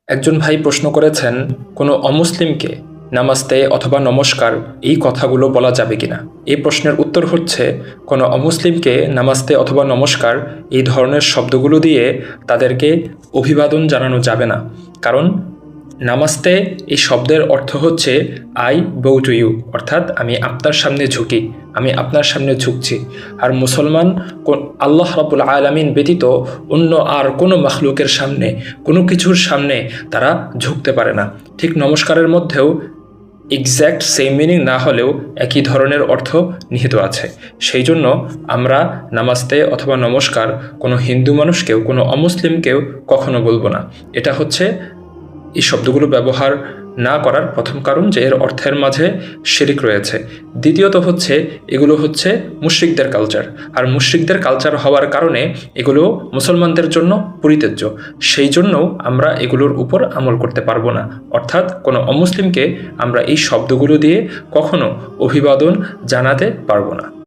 একজন ভাই প্রশ্ন করেছেন, কোনো অমুসলিমকে নামাস্তে অথবা নমস্কার এই কথাগুলো বলা যাবে কিনা। এই প্রশ্নের উত্তর হচ্ছে, কোনো অমুসলিমকে নামাস্তে অথবা নমস্কার এই ধরনের শব্দগুলো দিয়ে তাদেরকে অভিবাদন জানানো যাবে না। কারণ নামাস্তে এই শব্দের অর্থ হচ্ছে আই বৌ টু ইউ, অর্থাৎ আমি আপনার সামনে ঝুঁকি, আমি আপনার সামনে ঝুঁকছি। আর মুসলমান আল্লাহ রাব্বুল আলামিন ব্যতীত অন্য আর কোনো মাখলুকের সামনে, কোনো কিছুর সামনে তারা ঝুঁকতে পারে না। ঠিক নমস্কারের মধ্যেও এক্স্যাক্ট সেম মিনিং না হলেও একই ধরনের অর্থ নিহিত আছে। সেই জন্য আমরা নামাস্তে অথবা নমস্কার কোনো হিন্দু মানুষকেও, কোনো অমুসলিমকেও কখনো বলবো না। এটা হচ্ছে এই শব্দগুলো ব্যবহার না করার প্রথম কারণ, যে এর অর্থের মাঝে শিরিক রয়েছে। দ্বিতীয়ত হচ্ছে, এগুলো হচ্ছে মুশরিকদের কালচার, আর মুশরিকদের কালচার হওয়ার কারণে এগুলো মুসলমানদের জন্য পরিত্যাজ্য। সেই জন্যও আমরা এগুলোর উপর আমল করতে পারবো না। অর্থাৎ কোনো অমুসলিমকে আমরা এই শব্দগুলো দিয়ে কখনো অভিবাদন জানাতে পারবো না।